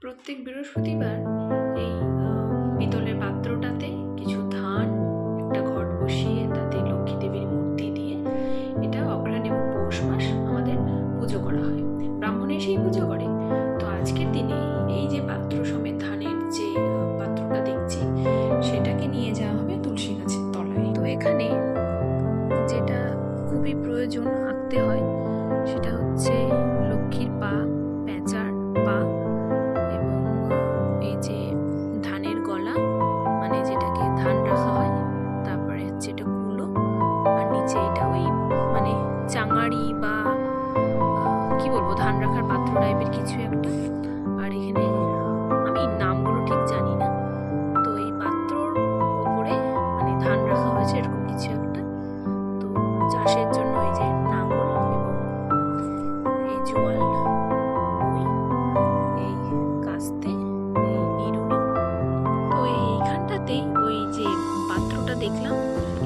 প্রত্যেক বৃহস্পতিবার এই পিতলের পাত্রটাতে কিছু ধান, একটা ঘট বসিয়ে তাতে লক্ষ্মী দেবীর মূর্তি দিয়ে এটা অঘ্রাণ এবং পৌষ মাস আমাদের পুজো করা হয়। ব্রাহ্মণ এসেই পুজো করে। তো আজকের দিনে এই যে পাত্র সমেত ধানের যে পাত্রটা দেখছি সেটাকে নিয়ে যাওয়া হবে তুলসী গাছের তলায়। তো এখানে যেটা খুবই প্রয়োজন আঁকতে হয় সেটা হচ্ছে লক্ষ্মীর পা, পেঁচার পা এবং এই যে ধানের গলা, মানে যেটাকে ধান রাখা হয়, তারপরে হচ্ছে এটা কুলো, আর নিচে এটা ওই মানে চাঙাড়ি বা কি বলবো ধান রাখার পাত্র টাইপের কিছু একটা। আর এখানে আমি নামগুলো ঠিক জানি না। তো এই পাত্রর উপরে মানে ধান রাখা হয়েছে এরকম কিছু একটা। তো চাষের জন্য এই যে নাঙ্গল এবং এই জোয়াল, এই কাস্তে, এই নিড়ুনি। তো এইখানটাতেই ওই যে পাত্রটা দেখলাম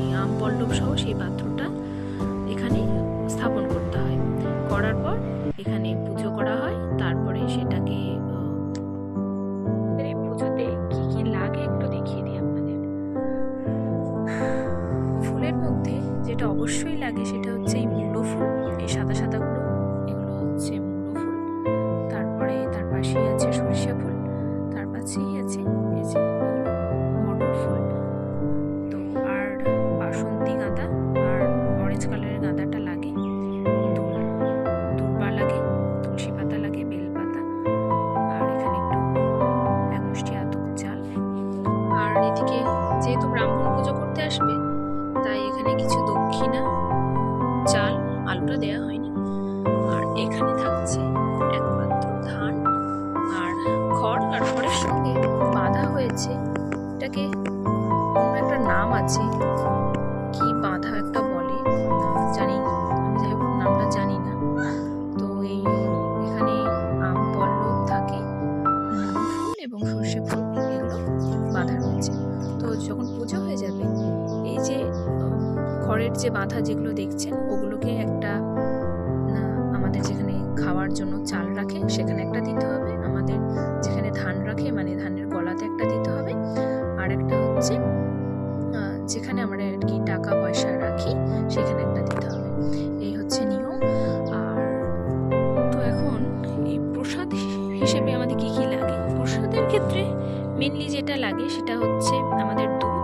এই আম পল্লব সহ সেই পাত্রটা এখানে স্থাপন করতে হয়। করার পর এখানে পুজো করা হয়। তারপরে সেটাকে এই পুজোতে কি কি লাগে একটু দেখিয়ে দিই আপনাদের। ফুলের মধ্যে যেটা অবশ্যই লাগে সেটা হচ্ছে এই মুলো ফুল, এই সাদা সাদাগুলো, এগুলো হচ্ছে মুলো ফুল। তারপরে তার পাশেই আছে সরিষা ফুল, তার পাশেই আছে এই যে মটর ফুল। তো আর বাসন্তী গাঁদা আর অরেঞ্জ কালারের গাঁদাটা লাগে, দূর্বা লাগে, তুলসী পাতা লাগে, বেল পাতা, আর এখানে একটু এক মুষ্টি আতপ চাল। আর এদিকে যেহেতু ব্রাহ্মণ পুজো করতে আসবে তাই এখানে কিছু দক্ষিণা, চাল, আলুটা দেয়া হয়নি। আর এখানে থাকছে এক পাত্র ধান আর খড়, আর খড়ের সঙ্গে বাঁধা হয়েছে এটাকে অন্য একটা নাম আছে, কি বাঁধা একটা বলে জানি, আমি যাই হোক নামটা জানি না। তো এই এখানে আম পল্লব থাকে, ফুল এবং সর্ষে ফুল এগুলো বাঁধা রয়েছে। তো যখন পুজো হয়ে যাবে এই যে খড়ের যে বাঁধা যেগুলো দেখছেন ওগুলোকে একটা আমাদের যেখানে খাওয়ার জন্য চাল রাখে সেখানে একটা দিতে হবে, আমাদের যেখানে ধান রাখে মানে ধানের গলাতে একটা দিতে হবে, আর একটা হচ্ছে যেখানে আমরা আর কি টাকা পয়সা রাখি সেখানে একটা দিতে হবে। এই হচ্ছে নিয়ম। আর তো এখন এই প্রসাদ হিসেবে আমাদের কি কি লাগে, প্রসাদের ক্ষেত্রে মেনলি যেটা লাগে সেটা হচ্ছে আমাদের দুধ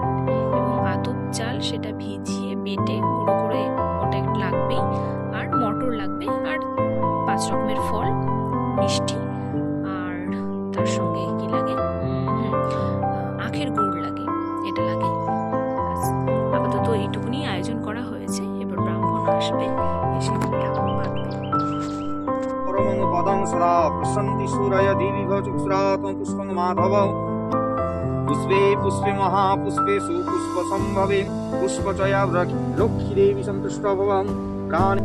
এবং আতপ চাল, সেটা ভিজিয়ে বেটে গুঁড়ো করে ওটা লাগবেই, আর মটর লাগবে, আর 5 রকমের ফল, মিষ্টি, আর তার সঙ্গে কি লাগে আখের গুড় লাগে, এটা লাগে। আপাতত এইটুকুনি আয়োজন করা হয়েছে। এবার ব্রাহ্মণ আসবে, এসে ঠাকুর বাঁধবে। পরমং পদং সদা প্রসন্তি সূরয় দীর্ঘ চক্ষুরাত্ম পুষ্পং মাধব পুষ্পে পুষ্পে মহাপুষ্পে সুপুষ্প সম্ভবে পুষ্পচয়া লক্ষ্মী দেবী সন্তুষ্ট ভবং প্রাণ